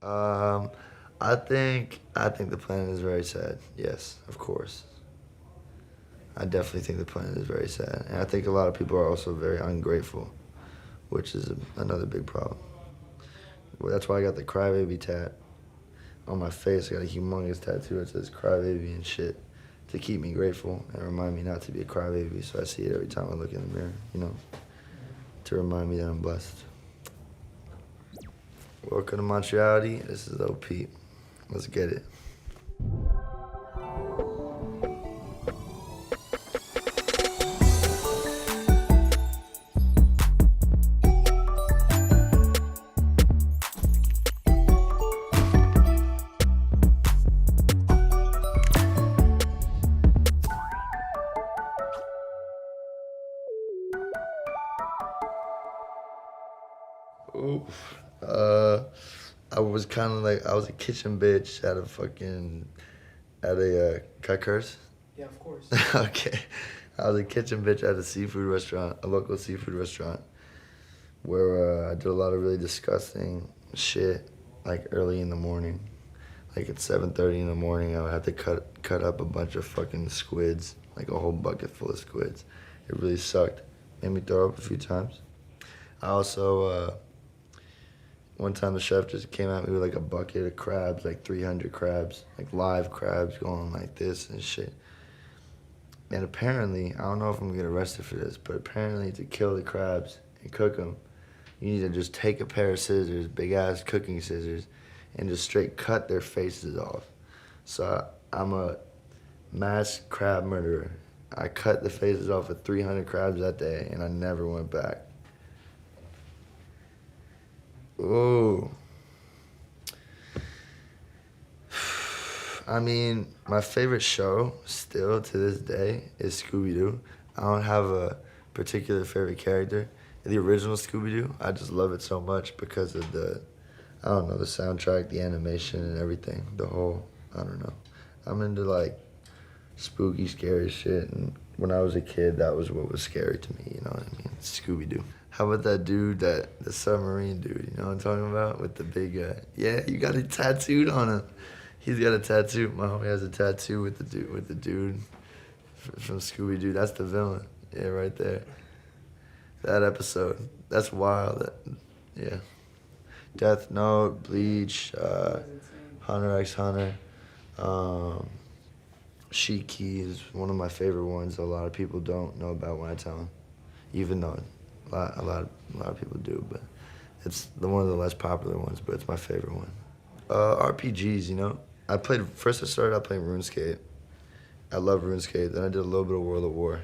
Um, I think the planet is very sad. Yes, of course. I definitely think the planet is very sad, and I think a lot of people are also very ungrateful, which is another big problem. Well, that's why I got the crybaby tat on my face. I got a humongous tattoo that says crybaby and shit to keep me grateful and remind me not to be a crybaby. So I see it every time I look in the mirror, to remind me that I'm blessed. Welcome to Montreality. This is Lil Peep. Let's get it. Oof. I was kind of like, I was a kitchen bitch at a, can I curse? Yeah, of course. Okay. I was a kitchen bitch at a seafood restaurant, a local seafood restaurant, where I did a lot of really disgusting shit, like early in the morning. Like at 7:30 in the morning, I would have to cut up a bunch of fucking squids, like a whole bucket full of squids. It really sucked. Made me throw up a few times. I also, one time the chef just came at me with like a bucket of crabs, like 300 crabs, like live crabs going like this and shit. And apparently, I don't know if I'm gonna get arrested for this, but apparently to kill the crabs and cook them, you need to just take a pair of scissors, big ass cooking scissors, and just straight cut their faces off. So I'm a mass crab murderer. I cut the faces off of 300 crabs that day, and I never went back. Ooh. I mean, my favorite show still to this day is Scooby-Doo. I don't have a particular favorite character. The original Scooby-Doo, I just love it so much because of the soundtrack, the animation and everything. I don't know. I'm into like spooky, scary shit, and when I was a kid, that was what was scary to me, you know what I mean? Scooby-Doo. How about that dude, the submarine dude, you know what I'm talking about? With the big, yeah, you got it tattooed on him. He's got a tattoo. My homie has a tattoo with the dude from Scooby-Doo. That's the villain. Yeah, right there. That episode. That's wild. Yeah. Death Note, Bleach, Hunter x Hunter. Shiki is one of my favorite ones that a lot of people don't know about when I tell them. Even though a lot of people do, but it's one of the less popular ones, but it's my favorite one. RPGs, First I started out playing RuneScape. I love RuneScape. Then I did a little bit of World of War.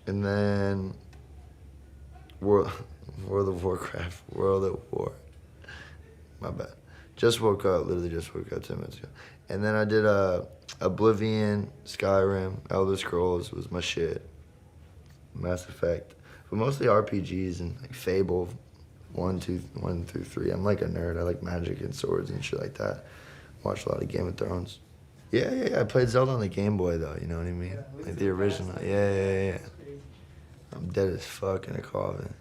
And then World of Warcraft, World of War. My bad. Literally just woke up 10 minutes ago. And then I did Oblivion, Skyrim, Elder Scrolls was my shit. Mass Effect. But mostly RPGs and like Fable 1 through 3. I'm like a nerd. I like magic and swords and shit like that. Watched a lot of Game of Thrones. Yeah. I played Zelda on the Game Boy though, you know what I mean? Yeah, like the original. Yeah. I'm dead as fuck in a coffin.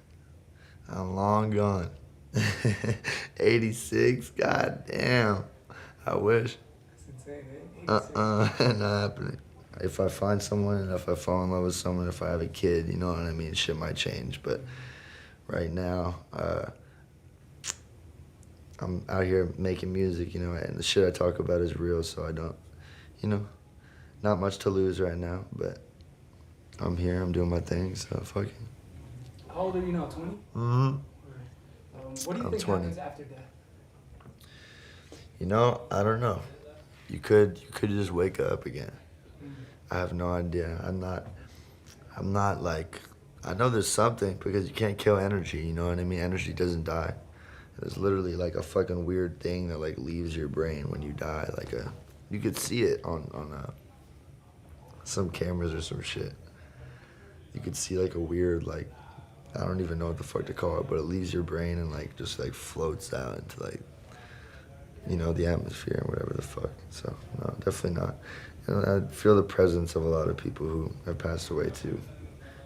I'm long gone. 86, goddamn. I wish. That's insane, eh? 86. Not happening. If I find someone and if I fall in love with someone, if I have a kid, you know what I mean? Shit might change, but right now, I'm out here making music, and the shit I talk about is real, so I don't, not much to lose right now, but I'm here, I'm doing my thing, so fuck it. How old are you now, 20? Mm-hmm. What do you think 20. happens after that? I don't know. You could just wake up again. I have no idea. I'm not like, I know there's something because you can't kill energy, you know what I mean? Energy doesn't die. It's literally like a fucking weird thing that like leaves your brain when you die. You could see it on some cameras or some shit. You could see like a weird I don't even know what the fuck to call it, but it leaves your brain and just floats out into the atmosphere and whatever the fuck. So no, definitely not. And I feel the presence of a lot of people who have passed away too,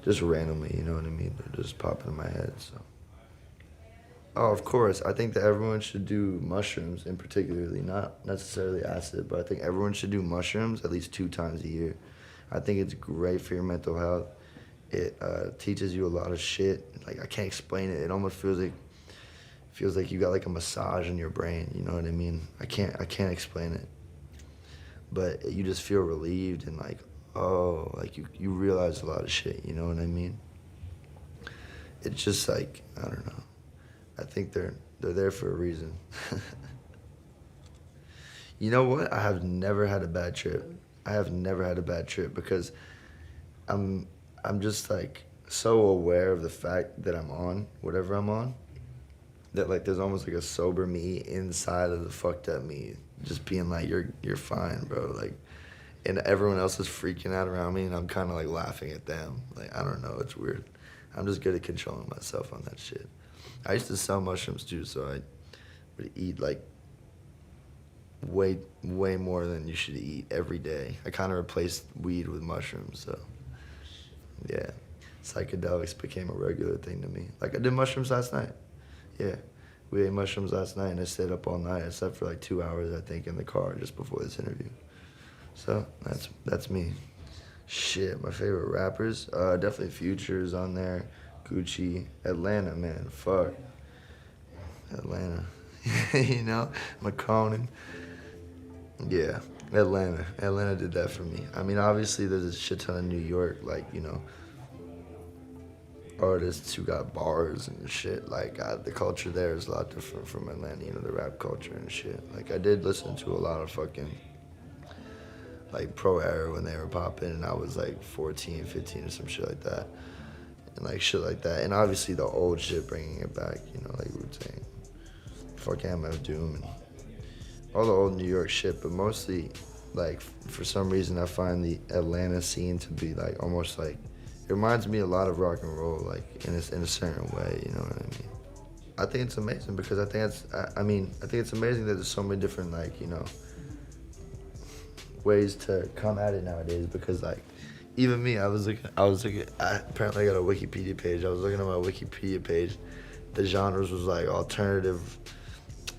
just randomly. You know what I mean? They're just popping in my head. So Oh, of course. I think that everyone should do mushrooms, in particularly, not necessarily acid, but I think everyone should do mushrooms at least 2 times a year. I think it's great for your mental health. It teaches you a lot of shit. Like, I can't explain it. It almost feels like you got like a massage in your brain. You know what I mean? I can't explain it. But you just feel relieved and like, oh, like you realize a lot of shit. You know what I mean? It's just like, I don't know. I think they're there for a reason. You know what? I have never had a bad trip. I have never had a bad trip because I'm just like so aware of the fact that I'm on whatever I'm on that like there's almost like a sober me inside of the fucked up me just being like you're fine, bro. Like, and everyone else is freaking out around me and I'm kind of like laughing at them. Like, I don't know, it's weird. I'm just good at controlling myself on that shit. I used to sell mushrooms too, so I would eat like way more than you should eat every day. I kind of replaced weed with mushrooms, so yeah. Psychedelics became a regular thing to me. Like, I did mushrooms last night. Yeah, we ate mushrooms last night and I stayed up all night. I slept for like 2 hours, I think, in the car just before this interview. So that's me. Shit, my favorite rappers, definitely Future's on there. Gucci, Atlanta, man, fuck. Atlanta, you know, McConan. Yeah, Atlanta. Atlanta did that for me. I mean, obviously there's a shit ton of New York, like, you know, artists who got bars and shit. Like, the culture there is a lot different from Atlanta, you know, the rap culture and shit. Like, I did listen to a lot of fucking, like, Pro Era when they were popping, and I was like 14, 15 or some shit like that. And like shit like that. And obviously the old shit, bringing it back, you know, like Wu-Tang, fuck MF Doom, and all the old New York shit. But mostly, like, for some reason I find the Atlanta scene to be like almost like, it reminds me a lot of rock and roll, like in a certain way, you know what I mean? I think it's amazing because I think it's amazing that there's so many different, like, you know, ways to come at it nowadays. Because like, even me, I was looking, apparently I got a Wikipedia page. I was looking at my Wikipedia page. The genres was like alternative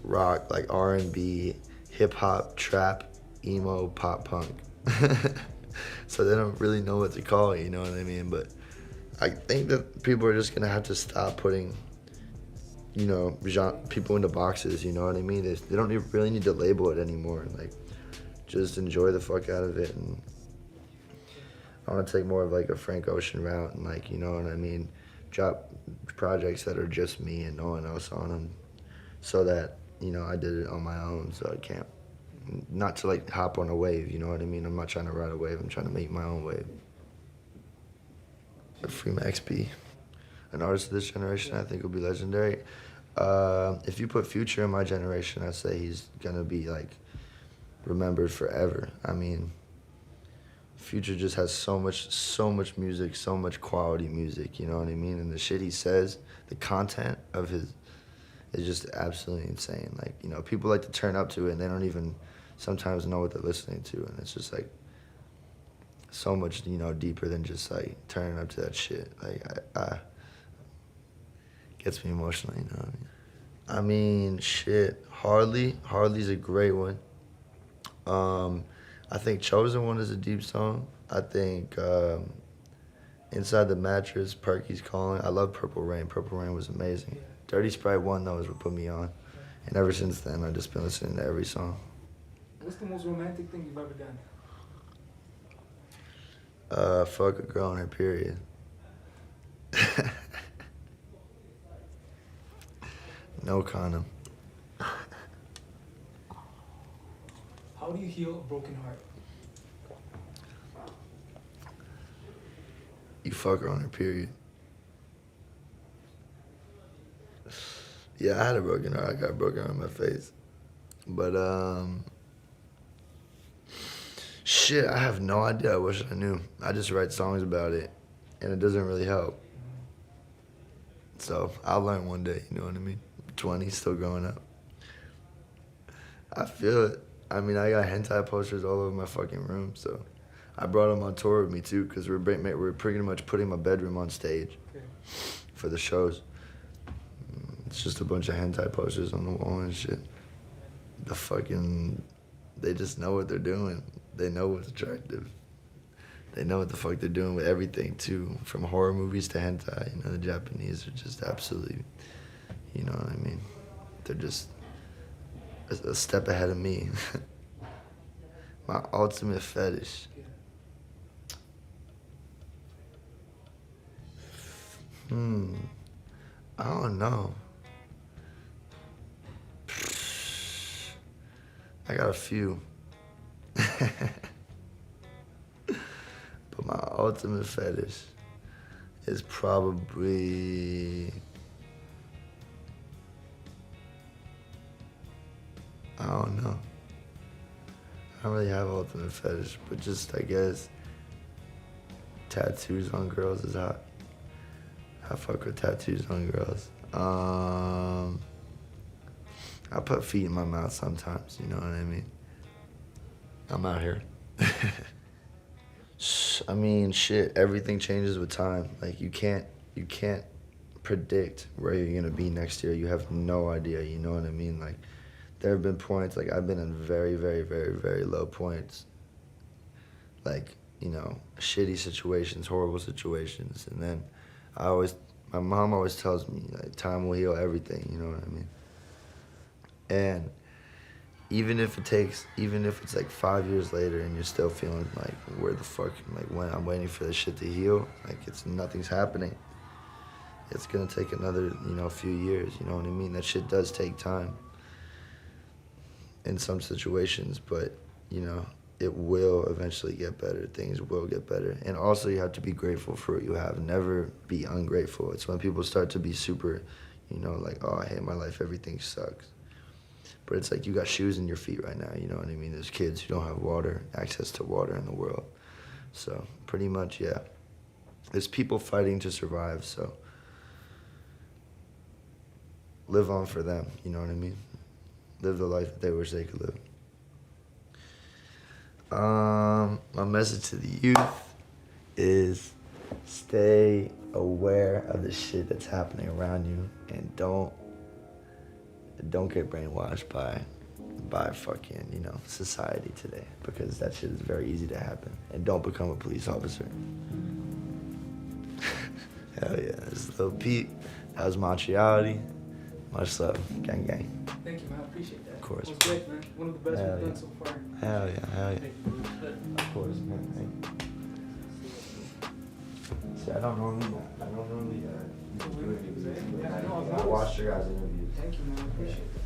rock, like R&B, hip hop, trap, emo, pop punk. So they don't really know what to call it, you know what I mean? But I think that people are just gonna have to stop putting, you know, people into boxes, you know what I mean? They don't really need to label it anymore. Like, just enjoy the fuck out of it. And I want to take more of like a Frank Ocean route and, like, you know what I mean, drop projects that are just me and no one else on them, so that, you know, I did it on my own, so I can't, not to like hop on a wave, you know what I mean? I'm not trying to ride a wave, I'm trying to make my own wave. Free Max B, an artist of this generation, I think will be legendary. If you put Future in my generation, I'd say he's gonna be like remembered forever. I mean, Future just has so much music, so much quality music, you know what I mean? And the shit he says, the content of his is just absolutely insane. Like, you know, people like to turn up to it and they don't even sometimes know what they're listening to. And it's just like so much, you know, deeper than just like turning up to that shit. Like, I gets me emotional, you know what I mean? Shit, Hardly's a great one. I think Chosen One is a deep song. I think Inside the Mattress, Perky's Calling. I love Purple Rain. Purple Rain was amazing. Dirty Sprite 1, though, is what put me on. And ever since then, I've just been listening to every song. What's the most romantic thing you've ever done? Fuck a girl on her period. No condom. How do you heal a broken heart? You fuck her on her period. Yeah, I had a broken heart. I got a broken heart in my face. But, shit, I have no idea. I wish I knew. I just write songs about it, and it doesn't really help. So I'll learn one day, you know what I mean? 20, still growing up. I feel it. I mean, I got hentai posters all over my fucking room, so I brought them on tour with me too, because we're pretty much putting my bedroom on stage for the shows. It's just a bunch of hentai posters on the wall and shit. They just know what they're doing. They know what's attractive. They know what the fuck they're doing with everything too, from horror movies to hentai. You know, the Japanese are just absolutely, you know what I mean? They're just a step ahead of me. My ultimate fetish. I don't know. I got a few. But my ultimate fetish is probably, I don't know. I don't really have an ultimate fetish, but just, I guess, tattoos on girls is hot. I fuck with tattoos on girls. I put feet in my mouth sometimes, you know what I mean? I'm out here. I mean, shit, everything changes with time. Like, you can't predict where you're gonna be next year. You have no idea, you know what I mean? Like, there have been points, like, I've been in very, very, very, very low points. Like, you know, shitty situations, horrible situations. And then my mom always tells me, like, time will heal everything, you know what I mean? And even if it's like 5 years later and you're still feeling like, where the fuck, like, when I'm waiting for this shit to heal, like, nothing's happening. It's gonna take another, you know, few years, you know what I mean? That shit does take time in some situations, but, you know, it will eventually get better. Things will get better. And also, you have to be grateful for what you have. Never be ungrateful. It's when people start to be super, you know, like, oh, I hate my life, everything sucks. But it's like, you got shoes in your feet right now, you know what I mean? There's kids who don't have access to water in the world. So, pretty much, yeah. There's people fighting to survive, so live on for them, you know what I mean? Live the life that they wish they could live. My message to the youth is stay aware of the shit that's happening around you, and don't get brainwashed by fucking, you know, society today, because that shit is very easy to happen. And don't become a police officer. Hell yeah, this is Lil Peep. That was Montreality. Much love. Gang, gang. Thank you, man. I appreciate that. Of course. It was great, man. One of the best we've done so far. Hell yeah, hell yeah. Thank you. Of course, man. See, I don't normally do interviews. Yeah, I know. I watched your guys' interviews. Thank you, man. I appreciate that.